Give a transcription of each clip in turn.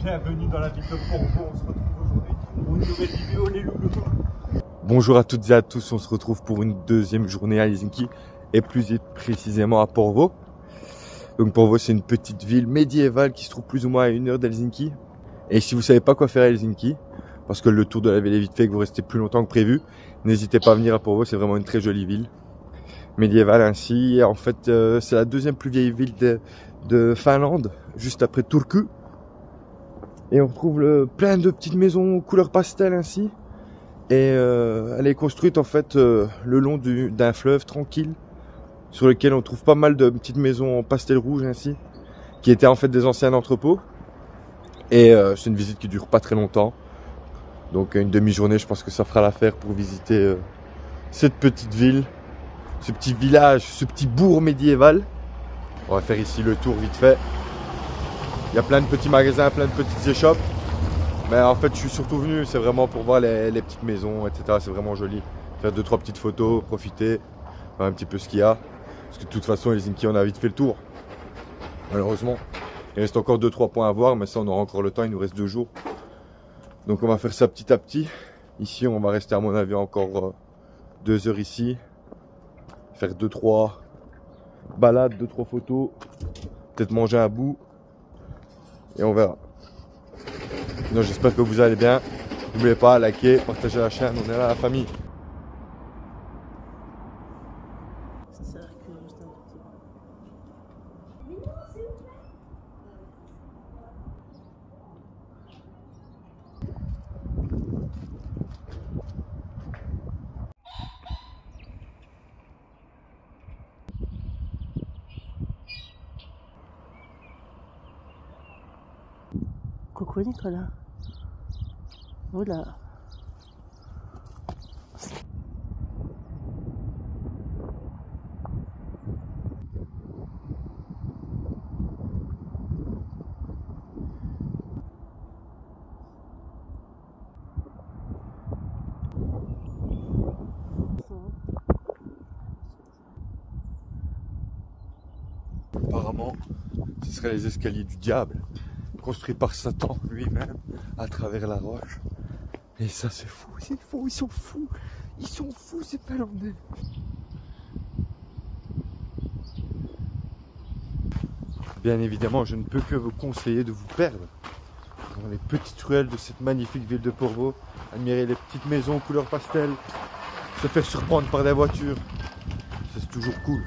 Bienvenue dans la ville de Porvoo, on se retrouve aujourd'hui pour une nouvelle vidéo les loulous. Bonjour à toutes et à tous, on se retrouve pour une deuxième journée à Helsinki et plus précisément à Porvoo. Donc Porvoo, c'est une petite ville médiévale qui se trouve plus ou moins à 1 heure d'Helsinki. Et si vous savez pas quoi faire à Helsinki, parce que le tour de la ville est vite fait et que vous restez plus longtemps que prévu, n'hésitez pas à venir à Porvoo, c'est vraiment une très jolie ville médiévale ainsi. Et en fait, c'est la deuxième plus vieille ville de Finlande, juste après Turku. Et on retrouve plein de petites maisons couleur pastel ainsi. Et elle est construite en fait le long d'un fleuve tranquille, sur lequel on trouve pas mal de petites maisons en pastel rouge ainsi, qui étaient en fait des anciens entrepôts. Et c'est une visite qui dure pas très longtemps. Donc une demi-journée, je pense que ça fera l'affaire pour visiter cette petite ville, ce petit village, ce petit bourg médiéval. On va faire ici le tour vite fait. Il y a plein de petits magasins, plein de petites échoppes. Mais en fait, je suis surtout venu, c'est vraiment pour voir les petites maisons, etc. C'est vraiment joli. Faire 2-3 petites photos, profiter, voir un petit peu ce qu'il y a. Parce que de toute façon, Helsinki, on a vite fait le tour. Malheureusement. Il reste encore 2-3 points à voir, mais ça, on aura encore le temps, il nous reste 2 jours. Donc on va faire ça petit à petit. Ici, on va rester à mon avis encore 2 heures ici. Faire 2-3 balades, 2-3 photos. Peut-être manger un bout. Et on verra. Donc j'espère que vous allez bien. N'oubliez pas, liker, partager la chaîne, on est là, la famille. Coucou Nicolas. Oula. Apparemment, ce seraient les escaliers du diable, construits par Satan lui-même, à travers la roche. Et ça c'est fou, ils sont fous ces Finlandais. Bien évidemment, je ne peux que vous conseiller de vous perdre dans les petites ruelles de cette magnifique ville de Porvoo, admirer les petites maisons couleur pastel, se faire surprendre par des voitures, c'est toujours cool.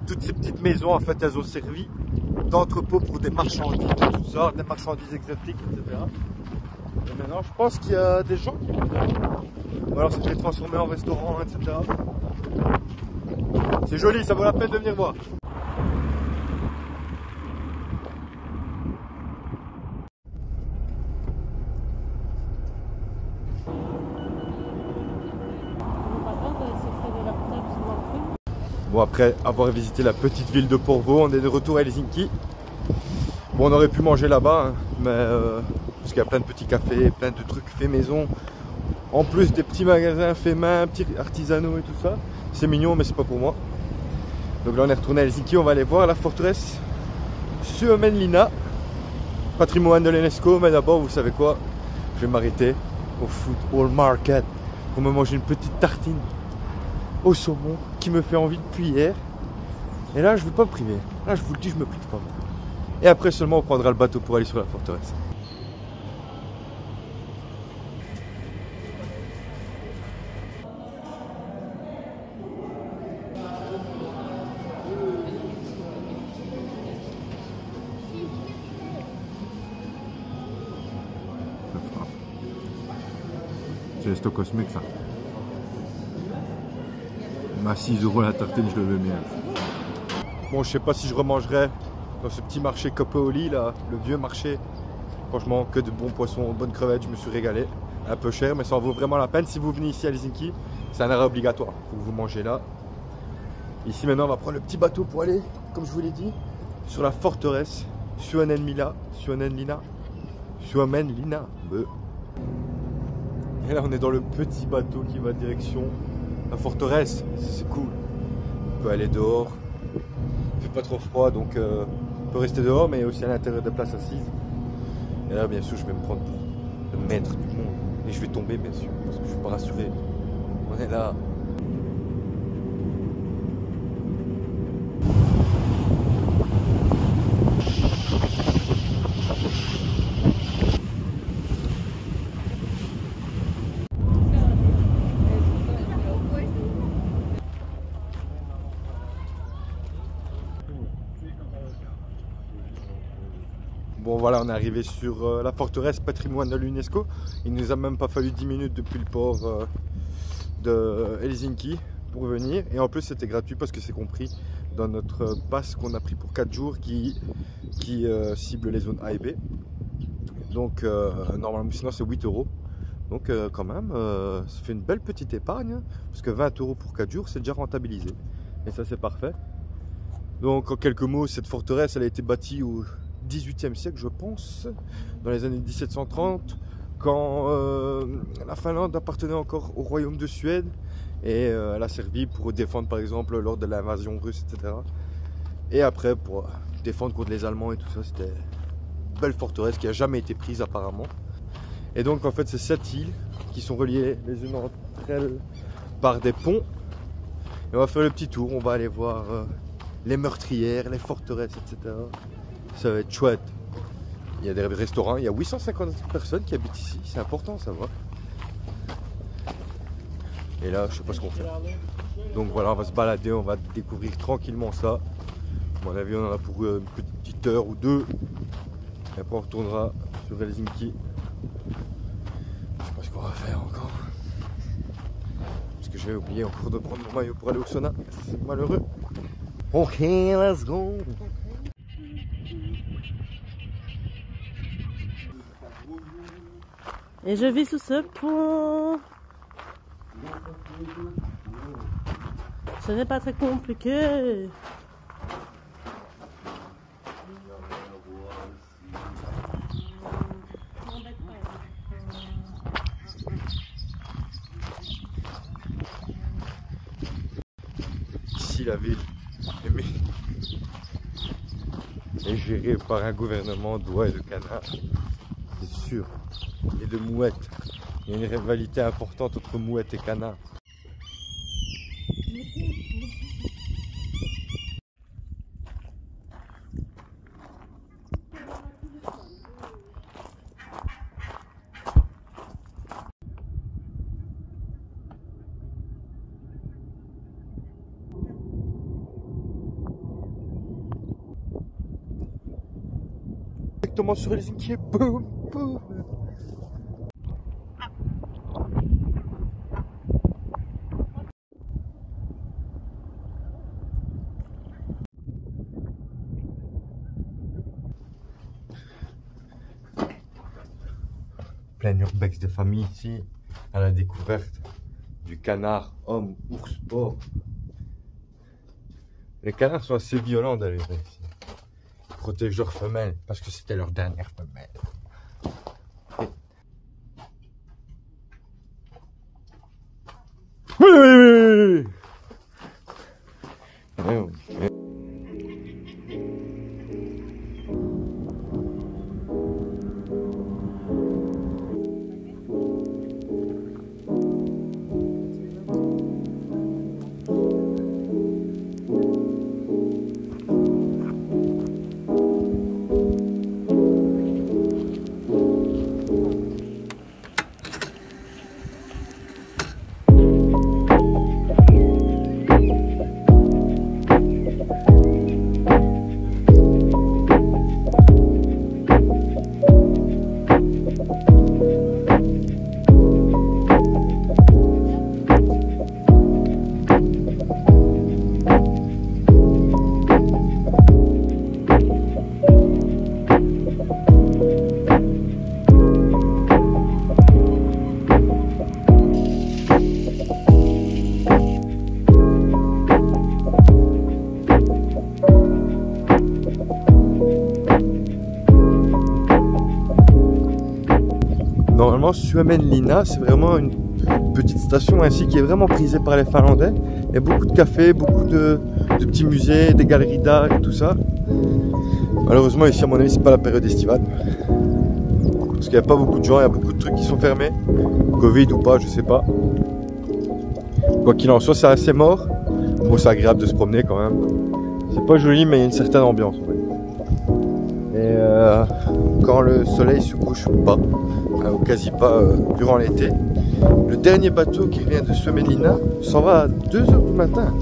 Toutes ces petites maisons, en fait, elles ont servi d'entrepôt pour des marchandises, tout ça, des marchandises exotiques, etc. Et maintenant, je pense qu'il y a des gens qui vont faire. Ou alors c'était transformé en restaurant, etc. C'est joli, ça vaut la peine de venir voir. Bon, après avoir visité la petite ville de Porvoo, on est de retour à Helsinki. Bon, on aurait pu manger là-bas, hein, mais parce qu'il y a plein de petits cafés, plein de trucs faits maison. En plus des petits magasins faits main, petits artisanaux et tout ça. C'est mignon, mais c'est pas pour moi. Donc là, on est retourné à Helsinki, on va aller voir la forteresse Suomenlinna, patrimoine de l'UNESCO. Mais d'abord, vous savez quoi? Je vais m'arrêter au Food Hall Market pour me manger une petite tartine au saumon qui me fait envie depuis hier. Et là, je ne veux pas me priver. Là, je vous le dis, je me prive pas. Et après seulement, on prendra le bateau pour aller sur la forteresse. C'est le stock cosmique, ça. À 6 € la tartine, je le veux bien. Bon, je sais pas si je remangerai dans ce petit marché Copeoli, là, le vieux marché. Franchement, que de bons poissons, bonnes crevettes, je me suis régalé. Un peu cher, mais ça en vaut vraiment la peine. Si vous venez ici à Helsinki, c'est un arrêt obligatoire. Faut que vous mangez là. Ici, maintenant, on va prendre le petit bateau pour aller, comme je vous l'ai dit, sur la forteresse Suomenlinna. Et là, on est dans le petit bateau qui va direction la forteresse. C'est cool. On peut aller dehors. Il fait pas trop froid, donc on peut rester dehors, mais aussi à l'intérieur des places assises. Et là, bien sûr, je vais me prendre pour le maître du monde. Et je vais tomber, bien sûr, parce que je suis pas rassuré. On est là. Bon voilà, on est arrivé sur la forteresse patrimoine de l'UNESCO. Il nous a même pas fallu 10 minutes depuis le port de Helsinki pour venir. Et en plus c'était gratuit parce que c'est compris dans notre pass qu'on a pris pour 4 jours qui cible les zones A et B. Donc normalement sinon c'est 8 €. Donc quand même, ça fait une belle petite épargne. Parce que 20 € pour 4 jours c'est déjà rentabilisé. Et ça c'est parfait. Donc en quelques mots, cette forteresse elle a été bâtie au 18e siècle, je pense, dans les années 1730, quand la Finlande appartenait encore au royaume de Suède, et elle a servi pour défendre par exemple lors de l'invasion russe, etc. Et après pour défendre contre les Allemands et tout ça. C'était une belle forteresse qui n'a jamais été prise apparemment. Et donc en fait c'est 7 îles qui sont reliées les unes entre elles par des ponts. Et on va faire le petit tour, on va aller voir les meurtrières, les forteresses, etc. Ça va être chouette. Il y a des restaurants, il y a 850 personnes qui habitent ici, c'est important à savoir. Et là, je sais pas ce qu'on fait. Donc voilà, on va se balader, on va découvrir tranquillement ça. À mon avis, on en a pour une petite heure ou deux. Et après, on retournera sur Helsinki. Je sais pas ce qu'on va faire encore. Parce que j'ai oublié encore de prendre mon maillot pour aller au sauna. C'est malheureux. Ok, let's go. Et je vis sous ce pont. Ce n'est pas très compliqué. Ici, la ville est gérée par un gouvernement d'oies et de canards, c'est sûr, et de mouettes. Il y a une rivalité importante entre mouettes et canards. Directement sur Helsinki, boum, boum. Plein urbex de famille ici, à la découverte du canard homme ours porc. Les canards sont assez violents d'ailleurs ici. Ils protègent leurs femelles parce que c'était leur dernière femelle. Oui, oui, oui, oui. normalement Suomenlinna, c'est vraiment une petite station ainsi qui est vraiment prisée par les Finlandais. Il y a beaucoup de cafés, beaucoup de petits musées, des galeries d'art et tout ça. Malheureusement ici à mon avis c'est pas la période estivale. Parce qu'il n'y a pas beaucoup de gens, il y a beaucoup de trucs qui sont fermés. Covid ou pas, je sais pas. Quoi qu'il en soit, c'est assez mort. Bon, c'est agréable de se promener quand même. C'est pas joli, mais il y a une certaine ambiance. Et quand le soleil se couche pas, ou quasi pas durant l'été, le dernier bateau qui vient de Suomenlinna s'en va à 2 h du matin.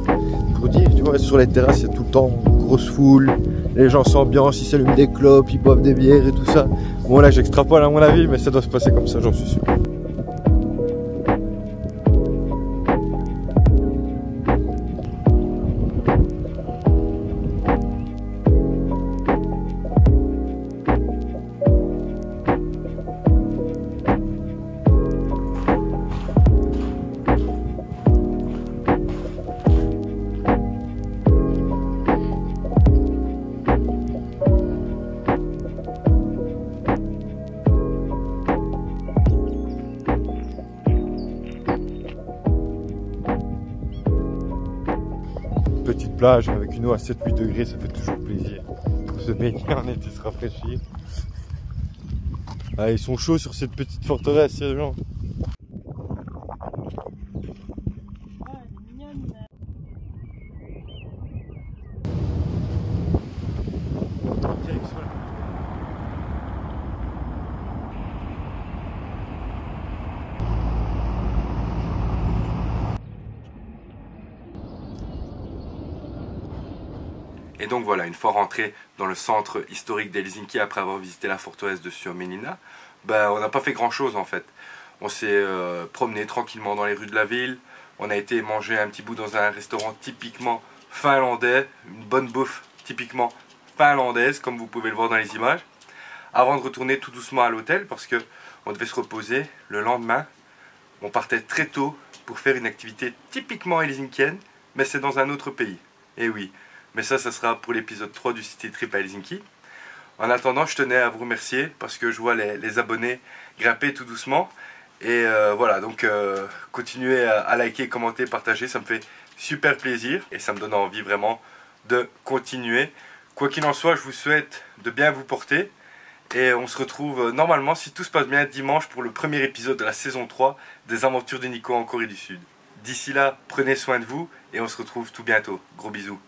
Pour dire, tu vois, sur les terrasses, il y a tout le temps grosse foule. Les gens s'ambiancent, ils s'allument des clopes, ils boivent des bières et tout ça. Bon là j'extrapole à mon avis, mais ça doit se passer comme ça, j'en suis sûr. Petite plage avec une eau à 7-8 degrés, ça fait toujours plaisir. Pour se baigner en été, se rafraîchir. Ah, ils sont chauds sur cette petite forteresse, ces gens. Et donc voilà, une fois rentré dans le centre historique d'Helsinki après avoir visité la forteresse de Suomenlinna, on n'a pas fait grand chose en fait. On s'est promené tranquillement dans les rues de la ville, on a été manger un petit bout dans un restaurant typiquement finlandais, une bonne bouffe typiquement finlandaise comme vous pouvez le voir dans les images, avant de retourner tout doucement à l'hôtel parce que on devait se reposer le lendemain. On partait très tôt pour faire une activité typiquement helsinkienne, mais c'est dans un autre pays. Et oui. Mais ça sera pour l'épisode 3 du City Trip à Helsinki. En attendant, je tenais à vous remercier parce que je vois les abonnés grimper tout doucement. Et voilà, donc continuez à liker, commenter, partager, ça me fait super plaisir. Et ça me donne envie vraiment de continuer. Quoi qu'il en soit, je vous souhaite de bien vous porter. Et on se retrouve normalement, si tout se passe bien, dimanche pour le premier épisode de la saison 3 des aventures de Nico en Corée du Sud. D'ici là, prenez soin de vous et on se retrouve tout bientôt. Gros bisous.